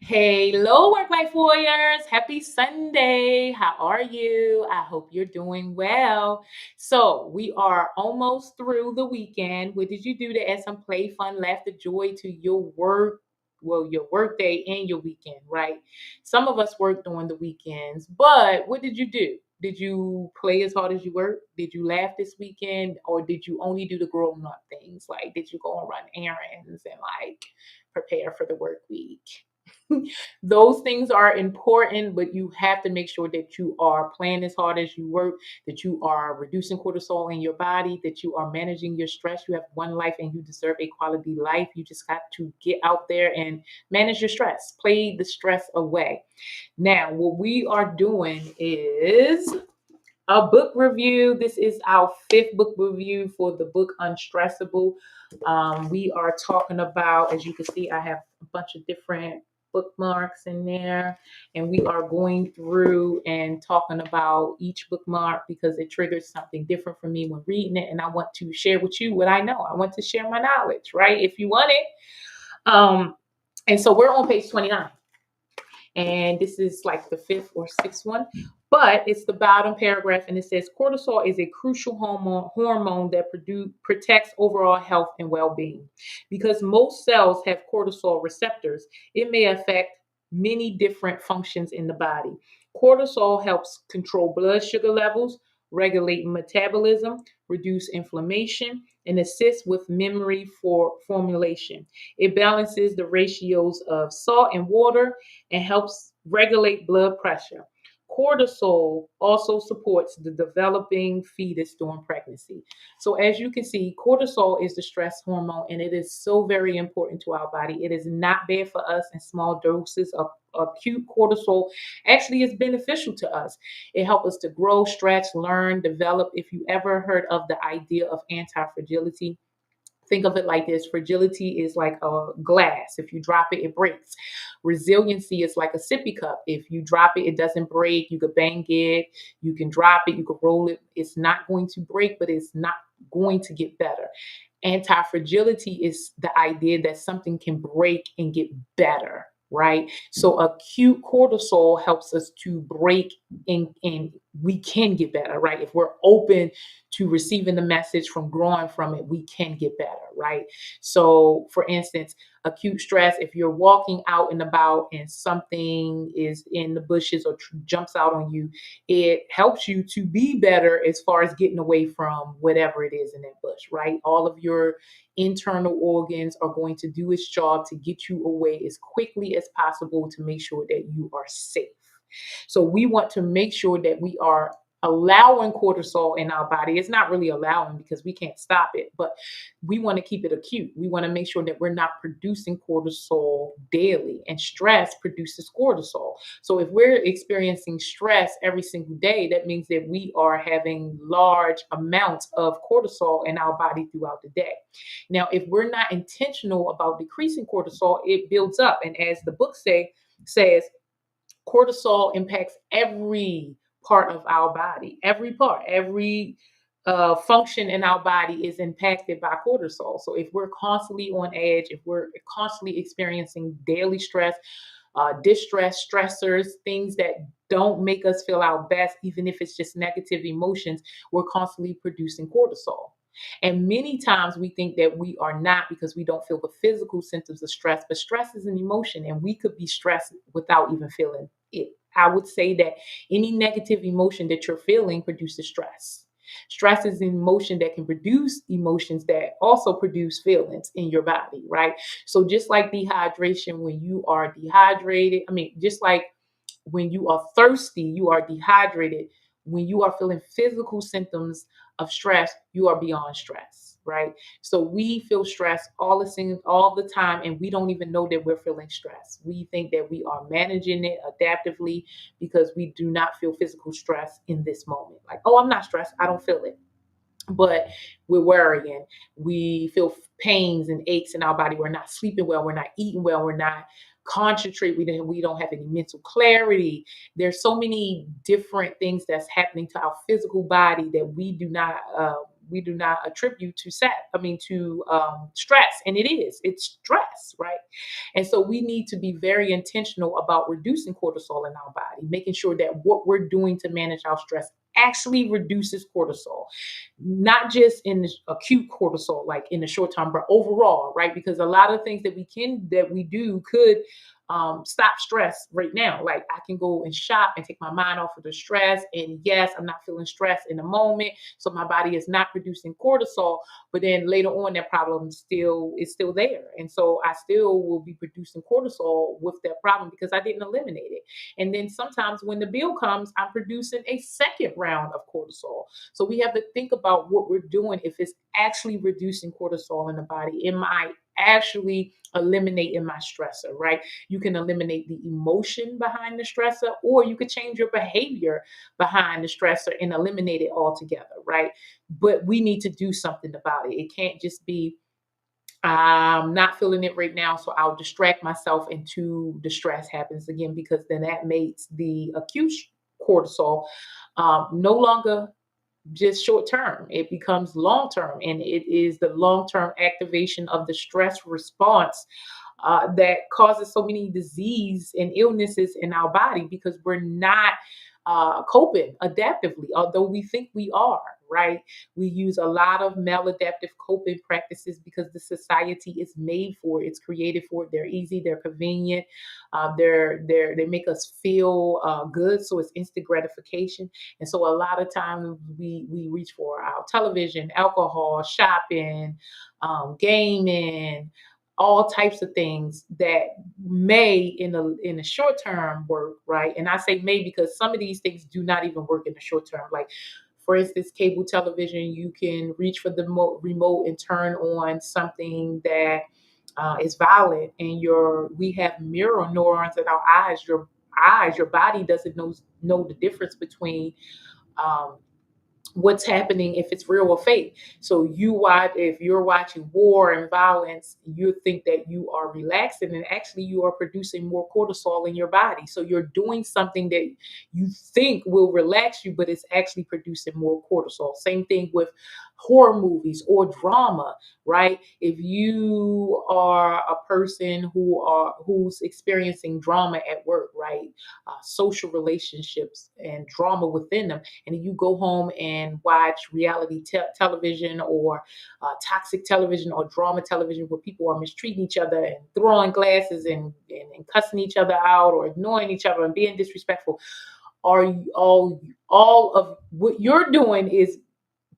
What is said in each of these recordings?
Hello, work life warriors. Happy Sunday. How are you? I hope you're doing well. So, we are almost through the weekend. What did you do to add some play, fun, laughter, joy to your work? Well, your work day and your weekend, right? Some of us work during the weekends, but what did you do? Did you play as hard as you work? Did you laugh this weekend? Or did you only do the grown up things? Like, did you go and run errands and like prepare for the work week? Those things are important, but you have to make sure that you are playing as hard as you work, that you are reducing cortisol in your body, that you are managing your stress. You have one life and you deserve a quality life. You just got to get out there and manage your stress, play the stress away. Now, what we are doing is a book review. This is our fifth book review for the book Unstressable. We are talking about, as you can see, I have a bunch of different bookmarks in there, and we are going through and talking about each bookmark because it triggers something different for me when reading it, and I want to share with you what I know. I want to share my knowledge, right? If you want it. And so we're on page 29, and this is like the fifth or sixth one, but it's the bottom paragraph, and it says cortisol is a crucial hormone that protects overall health and well-being. Because most cells have cortisol receptors, it may affect many different functions in the body. Cortisol helps control blood sugar levels, regulate metabolism, reduce inflammation, and assist with memory for formulation. It balances the ratios of salt and water and helps regulate blood pressure. Cortisol also supports the developing fetus during pregnancy. So, as you can see, cortisol is the stress hormone, and it is so very important to our body. It is not bad for us in small doses of acute cortisol. Actually, is beneficial to us. It helps us to grow, stretch, learn, develop. If you ever heard of the idea of anti-fragility, think of it like this: fragility is like a glass. If you drop it, it breaks. Resiliency is like a sippy cup. If you drop it, it doesn't break. You could bang it, you can drop it, you could roll it. It's not going to break, but it's not going to get better. Anti fragility is the idea that something can break and get better, right? So acute cortisol helps us to break and we can get better, right? If we're open to receiving the message, from growing from it, we can get better, right? So, for instance, acute stress, if you're walking out and about and something is in the bushes or jumps out on you, it helps you to be better as far as getting away from whatever it is in that bush, right? All of your internal organs are going to do its job to get you away as quickly as possible to make sure that you are safe. So we want to make sure that we are allowing cortisol in our body. It's not really allowing because we can't stop it, but we want to keep it acute. We want to make sure that we're not producing cortisol daily, and stress produces cortisol. So if we're experiencing stress every single day, that means that we are having large amounts of cortisol in our body throughout the day. Now, if we're not intentional about decreasing cortisol, it builds up. And as the book says, cortisol impacts every part of our body. Every part, every function in our body is impacted by cortisol. So if we're constantly on edge, if we're constantly experiencing daily stress, distress, stressors, things that don't make us feel our best, even if it's just negative emotions, we're constantly producing cortisol. And many times we think that we are not, because we don't feel the physical symptoms of stress, but stress is an emotion and we could be stressed without even feeling it. I would say that any negative emotion that you're feeling produces stress. Stress is an emotion that can produce emotions that also produce feelings in your body, right? So just like dehydration, when you are dehydrated, just like when you are thirsty, you are dehydrated. When you are feeling physical symptoms of stress, you are beyond stress, right? So we feel stress all the time, and we don't even know that we're feeling stress. We think that we are managing it adaptively because we do not feel physical stress in this moment. Like, oh, I'm not stressed. I don't feel it, but we're worrying. We feel pains and aches in our body. We're not sleeping well. We're not eating well. We're not concentrate. We don't have any mental clarity. There's so many different things that's happening to our physical body that we do not we do not attribute to stress, and it's stress, right? And so we need to be very intentional about reducing cortisol in our body, making sure that what we're doing to manage our stress actually reduces cortisol, not just in the acute cortisol, like in the short term, but overall, right? Because a lot of things that we do could stop stress right now. Like I can go and shop and take my mind off of the stress. And yes, I'm not feeling stress in the moment. So my body is not producing cortisol, but then later on that problem still is still there. And so I still will be producing cortisol with that problem because I didn't eliminate it. And then sometimes when the bill comes, I'm producing a second round of cortisol. So we have to think about what we're doing if it's actually reducing cortisol in the body. Am I actually eliminating my stressor, right? You can eliminate the emotion behind the stressor, or you could change your behavior behind the stressor and eliminate it altogether, right? But we need to do something about it. It can't just be, I'm not feeling it right now, so I'll distract myself until the stress happens again, because then that makes the acute cortisol no longer just short term. It becomes long term, and it is the long term activation of the stress response that causes so many disease and illnesses in our body because we're not coping adaptively, although we think we are, right? We use a lot of maladaptive coping practices because the society is made for it, it's created for it. They're easy, they're convenient, they make us feel good, so it's instant gratification. And so a lot of times we reach for our television, alcohol, shopping, gaming, all types of things that may in the short term work, right? And I say may because some of these things do not even work in the short term. Like for instance, cable television, you can reach for the remote and turn on something that is violent, and we have mirror neurons in our eyes. Your body doesn't know the difference between um, what's happening, if it's real or fake. So if you're watching war and violence, you think that you are relaxing, and actually you are producing more cortisol in your body. So you're doing something that you think will relax you, but it's actually producing more cortisol. Same thing with horror movies or drama, right? If you are a person who's experiencing drama at work, right? Social relationships and drama within them, and you go home and watch reality television or toxic television or drama television where people are mistreating each other and throwing glasses and cussing each other out or ignoring each other and being disrespectful, are you, all of what you're doing is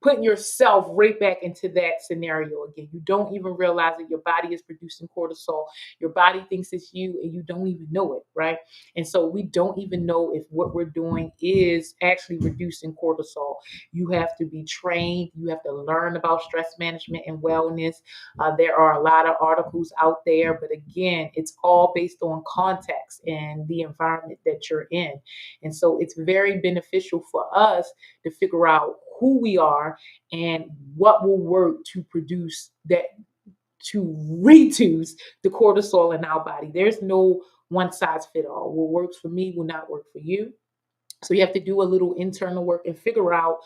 putting yourself right back into that scenario again. You don't even realize that your body is producing cortisol. Your body thinks it's you and you don't even know it, right? And so we don't even know if what we're doing is actually reducing cortisol. You have to be trained. You have to learn about stress management and wellness. There are a lot of articles out there, but again, it's all based on context and the environment that you're in. And so it's very beneficial for us to figure out who we are and what will work to produce that, to reduce the cortisol in our body. There's no one size fit all. What works for me will not work for you. So you have to do a little internal work and figure out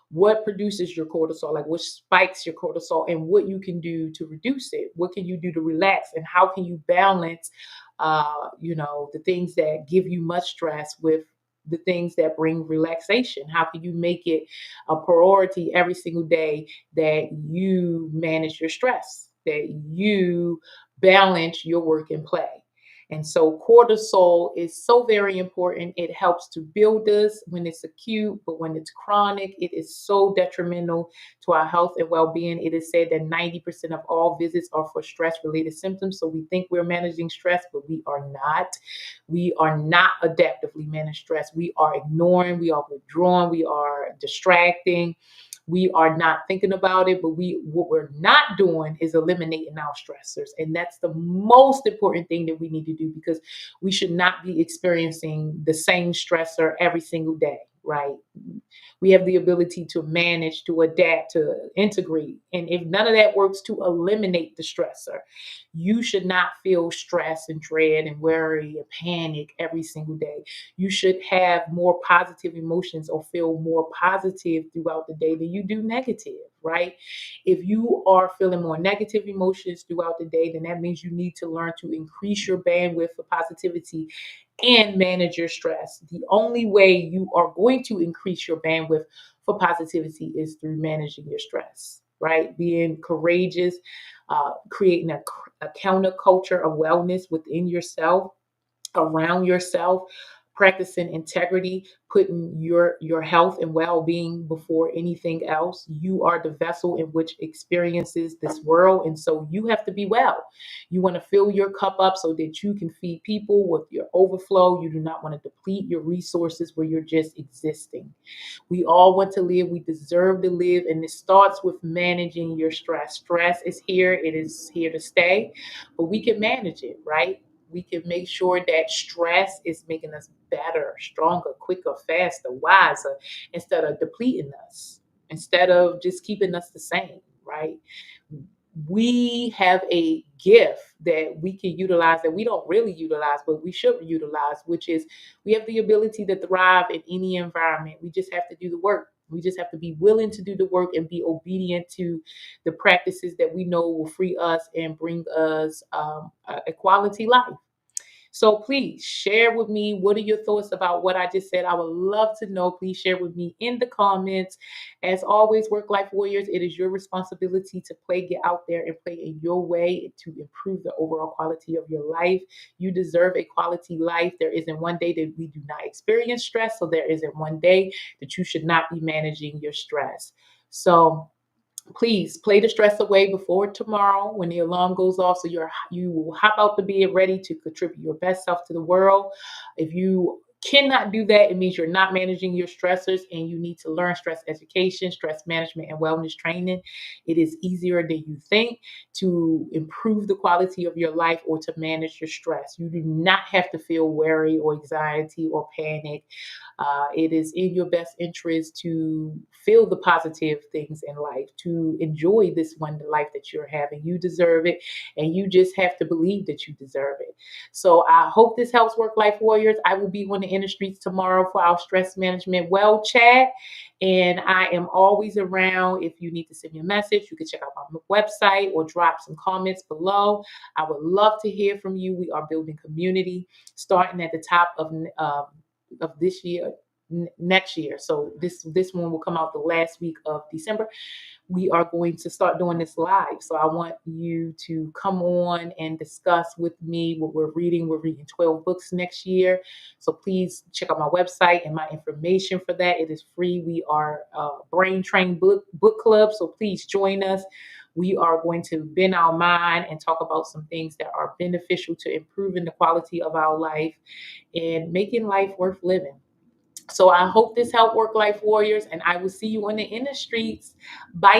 what produces your cortisol, like what spikes your cortisol, and what you can do to reduce it. What can you do to relax, and how can you balance, the things that give you much stress with the things that bring relaxation? How can you make it a priority every single day that you manage your stress, that you balance your work and play? And so cortisol is so very important. It helps to build us when it's acute, but when it's chronic, it is so detrimental to our health and well-being. It is said that 90% of all visits are for stress-related symptoms. So we think we're managing stress, but we are not. We are not adaptively managing stress. We are ignoring, we are withdrawing, we are distracting, we are not thinking about it, but what we're not doing is eliminating our stressors. And that's the most important thing that we need to do, because we should not be experiencing the same stressor every single day. right? We have the ability to manage, to adapt, to integrate. And if none of that works, to eliminate the stressor. You should not feel stress and dread and worry and panic every single day. You should have more positive emotions or feel more positive throughout the day than you do negative, right? If you are feeling more negative emotions throughout the day, then that means you need to learn to increase your bandwidth for positivity and manage your stress. The only way you are going to increase your bandwidth for positivity is through managing your stress, right? Being courageous, creating a counterculture of wellness within yourself, around yourself, practicing integrity, putting your health and well-being before anything else. You are the vessel in which experiences this world, and so you have to be well. You want to fill your cup up so that you can feed people with your overflow. You do not want to deplete your resources where you're just existing. We all want to live. We deserve to live. And it starts with managing your stress. Stress is here. It is here to stay, but we can manage it, right? We can make sure that stress is making us better, stronger, quicker, faster, wiser, instead of depleting us, instead of just keeping us the same, right? We have a gift that we can utilize that we don't really utilize, but we should utilize, which is we have the ability to thrive in any environment. We just have to do the work. We just have to be willing to do the work and be obedient to the practices that we know will free us and bring us a quality life. So please share with me, what are your thoughts about what I just said? I would love to know. Please share with me in the comments. As always, work life warriors, it is your responsibility to play, get out there and play in your way to improve the overall quality of your life. You deserve a quality life. There isn't one day that we do not experience stress. So there isn't one day that you should not be managing your stress. So please play the stress away before tomorrow when the alarm goes off, so you will hop out the bed ready to contribute your best self to the world. If you cannot do that, it means you're not managing your stressors, and you need to learn stress education, stress management, and wellness training. It is easier than you think to improve the quality of your life or to manage your stress. You do not have to feel worry or anxiety or panic. It is in your best interest to feel the positive things in life, to enjoy this one life that you're having. You deserve it, and you just have to believe that you deserve it. So I hope this helps, work life warriors. I will be on the inner streets tomorrow for our stress management well chat. And I am always around. If you need to send me a message, you can check out my website or drop some comments below. I would love to hear from you. We are building community, starting at the top of this year, next year. So this one will come out the last week of December. We are going to start doing this live. So I want you to come on and discuss with me what we're reading. We're reading 12 books next year. So please check out my website and my information for that. It is free. We are a brain train book club. So please join us. We are going to bend our mind and talk about some things that are beneficial to improving the quality of our life and making life worth living. So I hope this helped, work life warriors, and I will see you on the inner streets. Bye.